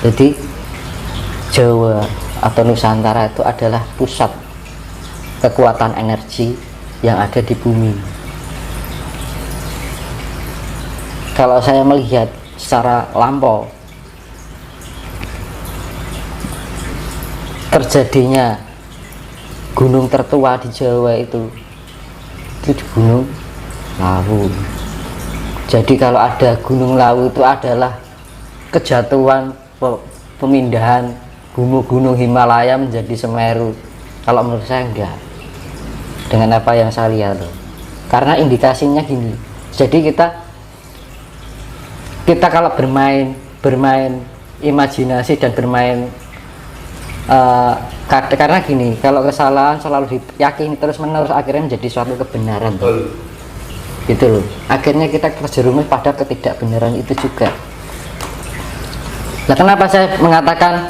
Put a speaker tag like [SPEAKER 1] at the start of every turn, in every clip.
[SPEAKER 1] Jadi Jawa atau Nusantara itu adalah pusat kekuatan energi yang ada di bumi. Kalau saya melihat secara lampau, terjadinya gunung tertua di Jawa itu di Gunung Lawu. Jadi kalau ada Gunung Lawu itu adalah kejatuhan pemindahan gunung Himalaya menjadi Semeru. Kalau menurut saya enggak, dengan apa yang saya lihat loh. Karena indikasinya gini, jadi kita kalau bermain imajinasi dan bermain karena gini, kalau kesalahan selalu diyakini terus menerus akhirnya menjadi suatu kebenaran gitu loh. Akhirnya kita terjerumus pada ketidakbenaran itu juga. Nah, kenapa saya mengatakan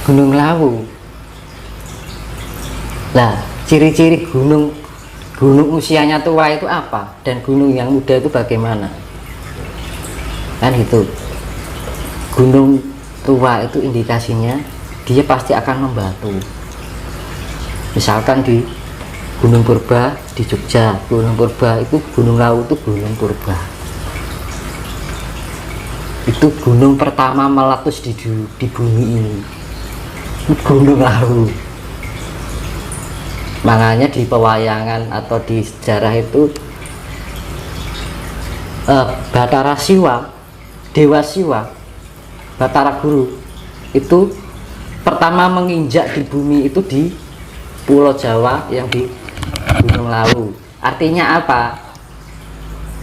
[SPEAKER 1] Gunung Lawu? Nah, ciri-ciri gunung usianya tua itu apa, dan gunung yang muda itu bagaimana? Kan itu. Gunung tua itu indikasinya dia pasti akan membatu. Misalkan di Gunung Purba di Jogja, Gunung Purba itu, Gunung Lawu itu Gunung Purba. Itu gunung pertama meletus di bumi ini, Gunung Lawu. Makanya di pewayangan atau di sejarah itu Batara Siwa, Dewa Siwa, Batara Guru itu pertama menginjak di bumi itu di Pulau Jawa yang di Gunung Lawu. Artinya apa?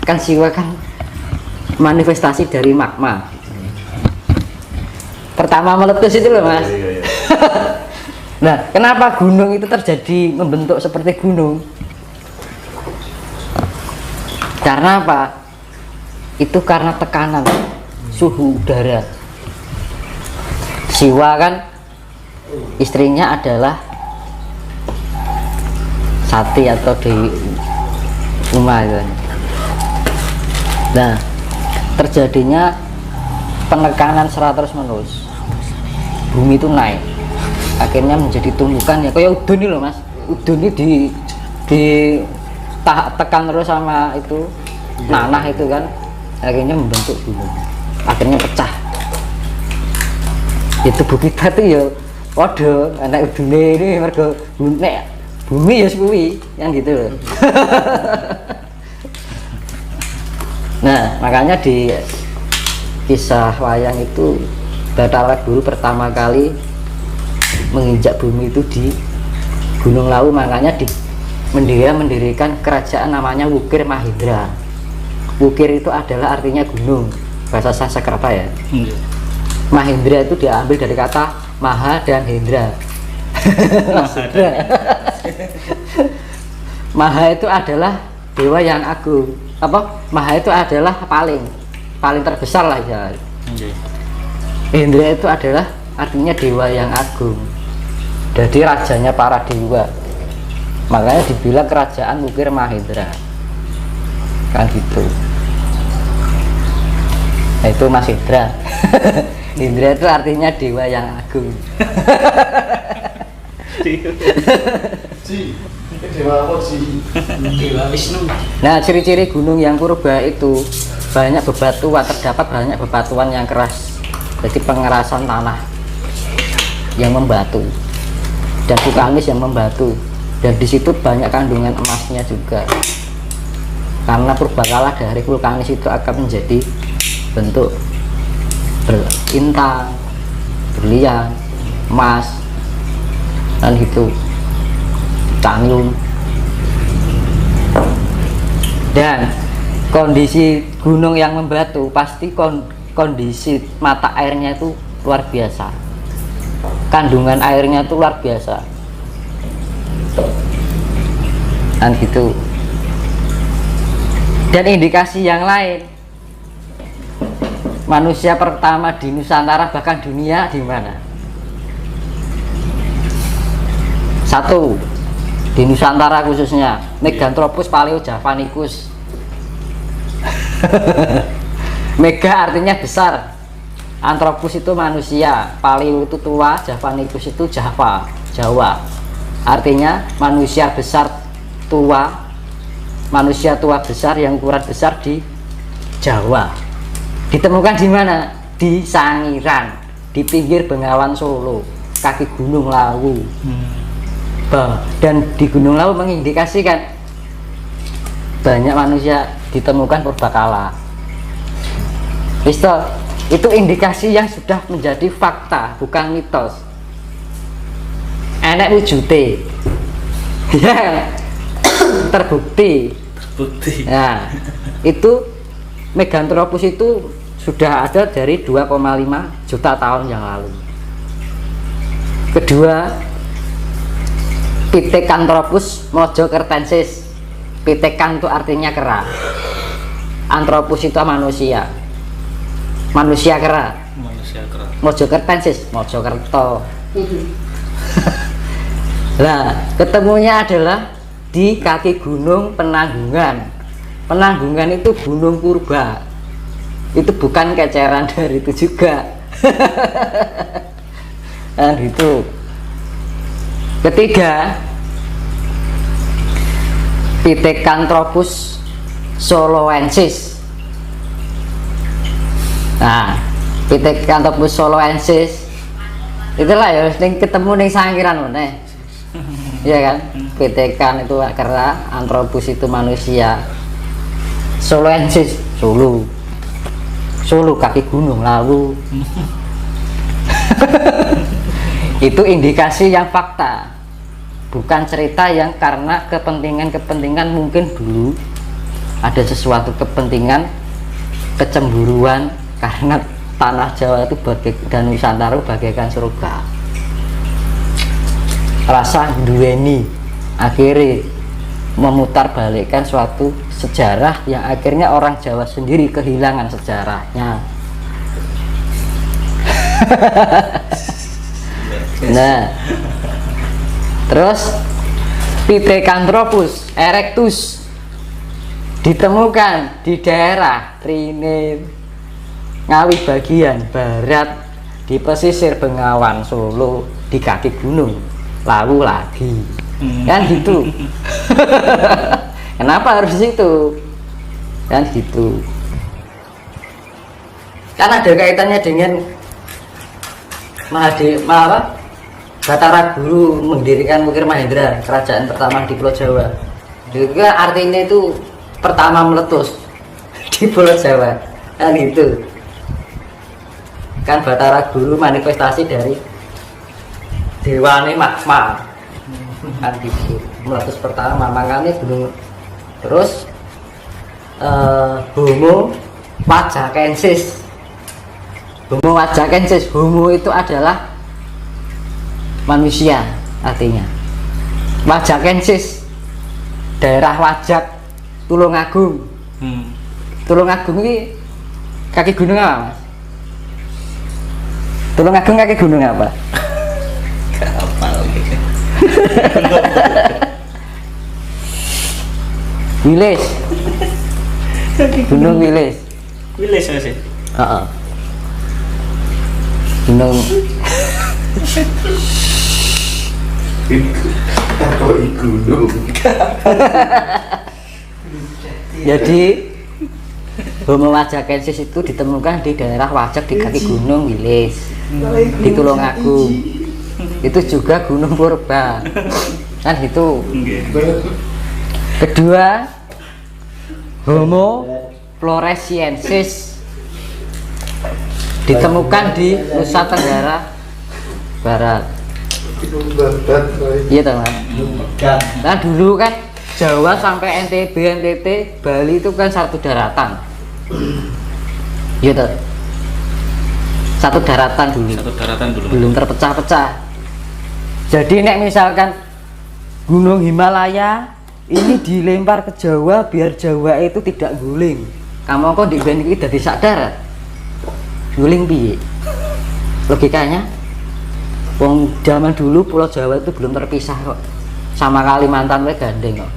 [SPEAKER 1] Kan Siwa kan manifestasi dari magma. Pertama meletus itu loh mas. Nah, kenapa gunung itu terjadi membentuk seperti gunung? Karena apa? Itu karena tekanan suhu udara. Siwa kan istrinya adalah Sati atau Dewi Uma gitu. Nah, terjadinya penekanan secara terus menerus, bumi itu naik, akhirnya menjadi tumbukan ya kayak udun ini loh mas. Udun ini tekan terus sama itu nanah itu kan, akhirnya membentuk gunung, akhirnya pecah. Itu bukti itu ya waduh anak udune ini mergo nek bumi ya suwi yang gitu loh. Nah, makanya di kisah wayang itu Batara Guru pertama kali menginjak bumi itu di Gunung Lawu, makanya dia mendirikan kerajaan namanya Wukir Mahindra. Wukir itu adalah artinya gunung, bahasa Sanskerta ya. Mahindra itu diambil dari kata Maha dan Hendra. Maha itu adalah dewa yang agung. Apa? Maha itu adalah paling terbesar lah ya. Hendra itu adalah artinya dewa yang agung. Jadi rajanya para dewa. Makanya dibilang kerajaan Wukir Mahindra. Kan gitu. Nah, itu Mas Indra. Indra itu artinya dewa yang agung.
[SPEAKER 2] Dewa Wisnu.
[SPEAKER 1] Nah, ciri-ciri gunung yang purba itu banyak bebatuan, terdapat banyak bebatuan yang keras. Jadi pengerasan tanah yang membatu dan vulkanis yang membatu, dan di situ banyak kandungan emasnya juga. Karena purbakala dari vulkanis itu akan menjadi bentuk berintang, berlian, emas, dan itu canggung. Dan kondisi gunung yang membatu pasti kondisi mata airnya itu luar biasa, kandungan airnya itu luar biasa, dan gitu. Dan indikasi yang lain, manusia pertama di Nusantara bahkan dunia di mana? Satu, di Nusantara khususnya Meganthropus paleojavanicus. Mega artinya besar, Anthropus itu manusia, Paleo itu tua, Javanicus itu Jawa. Artinya manusia tua besar yang ukuran besar di Jawa. Ditemukan di mana? Di Sangiran, di pinggir Bengawan Solo, kaki Gunung Lawu. Dan di Gunung Lawu mengindikasikan banyak manusia ditemukan purbakala. Itu indikasi yang sudah menjadi fakta, bukan mitos. Enek wujute. Ya. Terbukti. Nah, itu Meganthropus itu sudah ada dari 2,5 juta tahun yang lalu. Kedua, Pithecanthropus mojokertensis. Pithecan itu artinya kera. Anthropus itu manusia kera. Mojokertensis, Mojokerto. Nah, ketemunya adalah di kaki gunung Penanggungan. Penanggungan itu gunung purba. Itu bukan keceran dari itu juga. Dan itu. Ketiga, Pithecanthropus soloensis. Nah, Pithecanthropus soloensis itulah ya yang ketemu ning Sangiran meneh. Iya kan? Pithecan itu kera, Anthropus itu manusia. Soloensis Solo kaki gunung Lawu. Itu indikasi yang fakta, bukan cerita yang karena kepentingan mungkin dulu ada sesuatu kepentingan kecemburuan karena tanah Jawa itu dan Nusantara bagaikan surga. Rasa duweni akhirnya memutarbalikkan suatu sejarah yang akhirnya orang Jawa sendiri kehilangan sejarahnya. Nah, terus Pithecanthropus erectus ditemukan di daerah Trine Ngawi bagian barat di pesisir Bengawan Solo di kaki gunung Lawu lagi. Kan gitu. Kenapa harus itu? Kan gitu. Karena ada kaitannya dengan Batara Guru mendirikan Ukir Mahendra, kerajaan pertama di Pulau Jawa. Juga artinya itu pertama meletus di Pulau Jawa. Kan gitu. Kan Batara Guru manifestasi dari dewane magma. Kan gitu. Meletus pertama, makanya gunung. Terus Homo wajakensis. Homo wajakensis, Homo itu adalah manusia artinya. Wajakensis daerah Wajak Tulungagung. Tulungagung ini kaki gunung apa, Mas? Tulungagung kaki gunung apa? Wilis. Gunung Wilis.
[SPEAKER 2] Wilis sih.
[SPEAKER 1] Heeh. Gunung
[SPEAKER 3] gunung.
[SPEAKER 1] Jadi Homo wajakensis itu ditemukan di daerah Wajak di kaki gunung Wilis di Tulungagung. Itu juga gunung purba. Kan gitu. Kedua, Homo floresiensis ditemukan di Nusa Tenggara Barat. Iya teman. Nah dulu kan Jawa sampai NTB, NTT, Bali itu kan satu daratan. Iya toh. Satu daratan dulu. Belum terpecah-pecah. Jadi nek misalkan Gunung Himalaya ini dilempar ke Jawa biar Jawa itu tidak guling. Kamu kok di band ini dari sak darat. Guling piye? Logikanya wong zaman dulu Pulau Jawa itu belum terpisah kok. Sama Kalimantan we gandeng kok.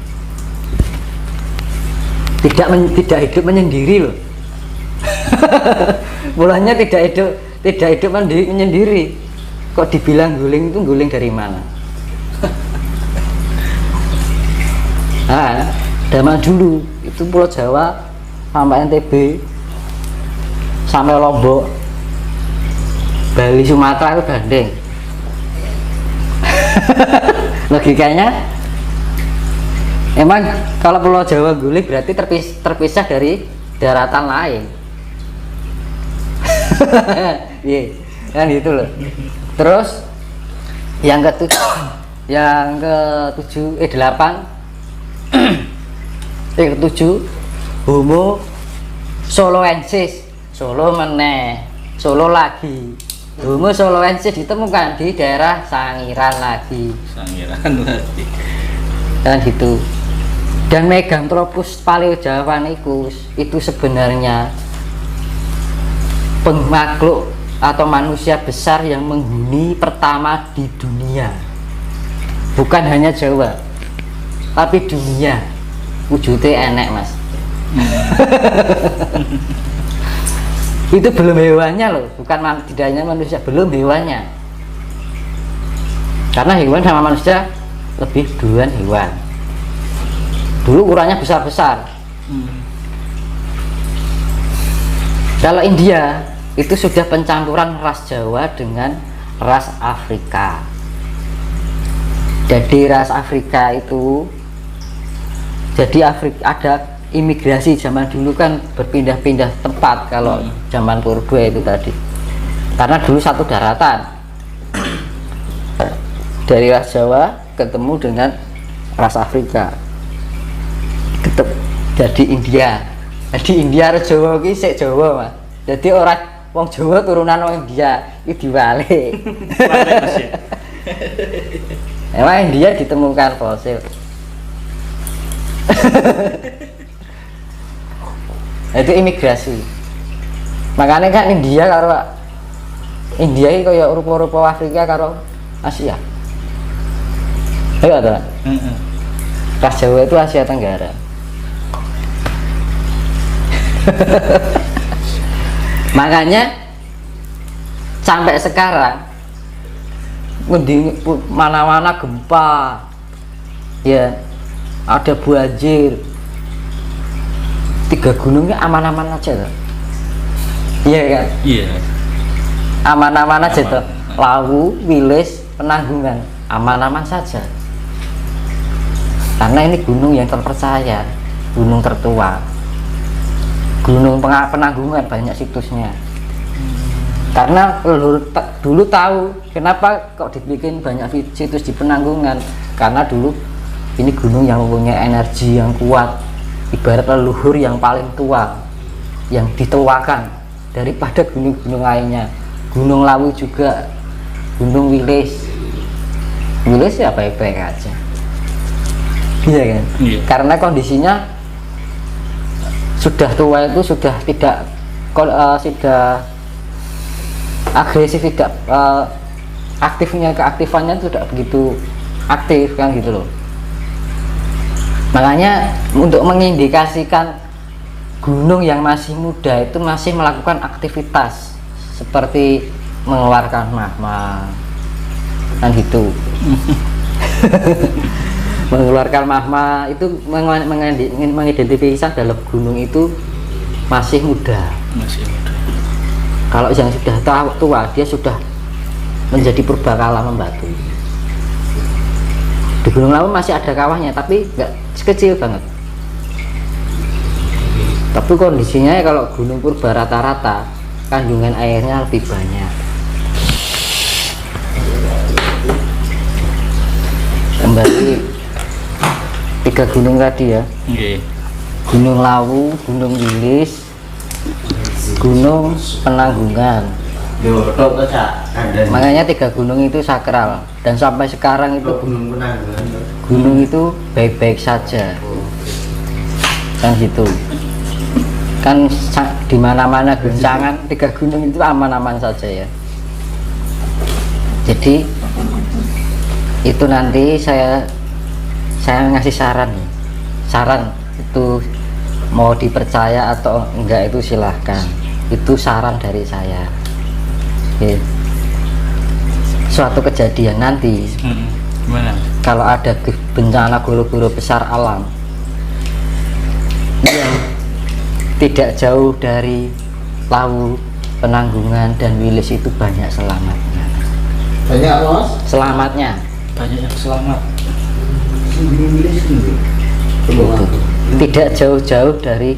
[SPEAKER 1] Tidak hidup menyendiri loh. Mulanya tidak tidak hidup menyendiri. Kok dibilang guling itu guling dari mana? Nah, zaman dulu itu Pulau Jawa sampai NTB sampai Lombok, Bali, Sumatera itu gandeng. Logikanya emang kalau Pulau Jawa guling berarti terpisah dari daratan lain. Iya, kan gitu loh. Terus yang ketujuh Homo soloensis, Solo meneh, Solo lagi. Homo soloensis ditemukan di daerah Sangiran lagi. Dan gitu. Dan Meganthropus paleojavanicus itu sebenarnya makhluk atau manusia besar yang menghuni pertama di dunia. Bukan hanya Jawa, tapi dunia. Wujudnya enek, Mas. Itu belum hewannya loh, bukan tidak hanya manusia, belum hewannya. Karena hewan sama manusia lebih duluan hewan. Dulu ukurannya besar-besar. Kalau India itu sudah pencampuran ras Jawa dengan ras Afrika. Jadi ras Afrika itu, jadi Afrika ada imigrasi zaman dulu kan berpindah-pindah tempat kalau zaman purba itu tadi, karena dulu satu daratan dari ras Jawa ketemu dengan ras Afrika, jadi India. Jadi India ras Jawa ini sik Jawa, Mas. Jadi orang wong Jawa turunan wong India itu diwale. Emang India ditemukan fosil. Itu imigrasi. Makanya kan India ini kayak rupa-rupa Afrika karo Asia. Iya toh? Ras Jawa itu Asia Tenggara. Makanya sampai sekarang mana-mana gempa, ya ada banjir, 3 gunungnya aman-aman aja tuh. Iya kan?
[SPEAKER 2] Iya.
[SPEAKER 1] Aman-aman aja tuh. Lawu, Wilis, Penanggungan aman-aman saja. Karena ini gunung yang terpercaya, gunung tertua. Gunung Penanggungan banyak situsnya. Karena dulu tahu kenapa kok dibikin banyak situs di Penanggungan, karena dulu ini gunung yang mempunyai energi yang kuat, ibarat leluhur yang paling tua yang dituakan daripada gunung-gunung lainnya. Gunung Lawu juga, Gunung Wilis ya baik-baik aja, iya kan?
[SPEAKER 2] Iya.
[SPEAKER 1] Karena kondisinya sudah tua, itu sudah tidak sudah agresif, tidak keaktifannya itu tidak begitu aktif kan gitu loh. Makanya untuk mengindikasikan gunung yang masih muda itu masih melakukan aktivitas seperti mengeluarkan magma kan gitu. Mengeluarkan magma itu mengidentifikasi dalam gunung itu masih muda. Kalau yang sudah tua dia sudah menjadi purbakala membatu. Di Gunung Lawu masih ada kawahnya tapi nggak kecil banget. Tapi kondisinya ya kalau gunung purba rata-rata kandungan airnya lebih banyak. Kembali 3 gunung tadi ya.
[SPEAKER 2] Okay.
[SPEAKER 1] Gunung Lawu, Gunung Wilis, Gunung Penanggungan. Makanya 3 gunung itu sakral, dan sampai sekarang itu gunung itu baik-baik saja kan gitu kan. Di mana-mana guncangan 3 gunung itu aman-aman saja ya. Jadi itu nanti saya ngasih saran itu mau dipercaya atau enggak itu silahkan, itu saran dari saya. Oke. Suatu kejadian nanti
[SPEAKER 2] Gimana?
[SPEAKER 1] kalau ada bencana guru-guru besar alam yang tidak jauh dari Lawu, Penanggungan dan Wilis itu banyak selamatnya.
[SPEAKER 3] Banyak Mas.
[SPEAKER 1] Selamatnya
[SPEAKER 2] Banyak yang selamat.
[SPEAKER 1] itu tidak jauh-jauh dari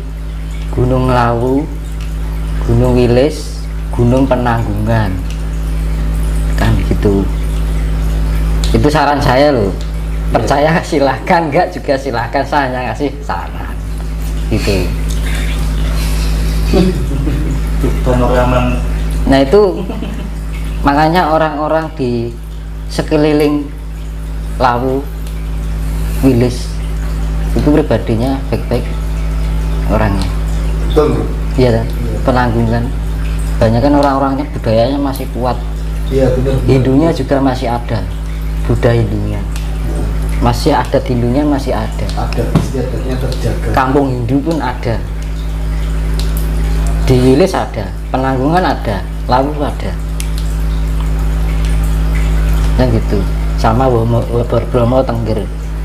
[SPEAKER 1] Gunung Lawu, Gunung Wilis, Gunung Penanggungan, kan gitu. Itu saran saya loh. Percaya silahkan, enggak juga silahkan, saya hanya ngasih saran gitu.
[SPEAKER 2] Donor Yaman.
[SPEAKER 1] Nah itu makanya orang-orang di sekeliling Lawu, Wilis itu pribadinya baik-baik orangnya.
[SPEAKER 3] Betul.
[SPEAKER 1] Iya kan? Penanggungan banyak kan orang-orangnya budayanya masih kuat.
[SPEAKER 3] Iya benar.
[SPEAKER 1] Hindunya juga masih ada, budaya Hindunya masih ada, Hindunya masih ada,
[SPEAKER 3] Ada istiadatnya terjaga.
[SPEAKER 1] kampung Hindu pun ada, di Wilis ada, Penanggungan ada, Lawu ada, yang gitu. Sama Bromo Tengger.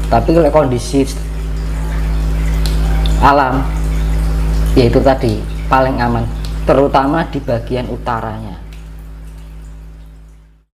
[SPEAKER 1] Tapi kalau kondisi alam yaitu tadi paling aman, terutama di bagian utaranya.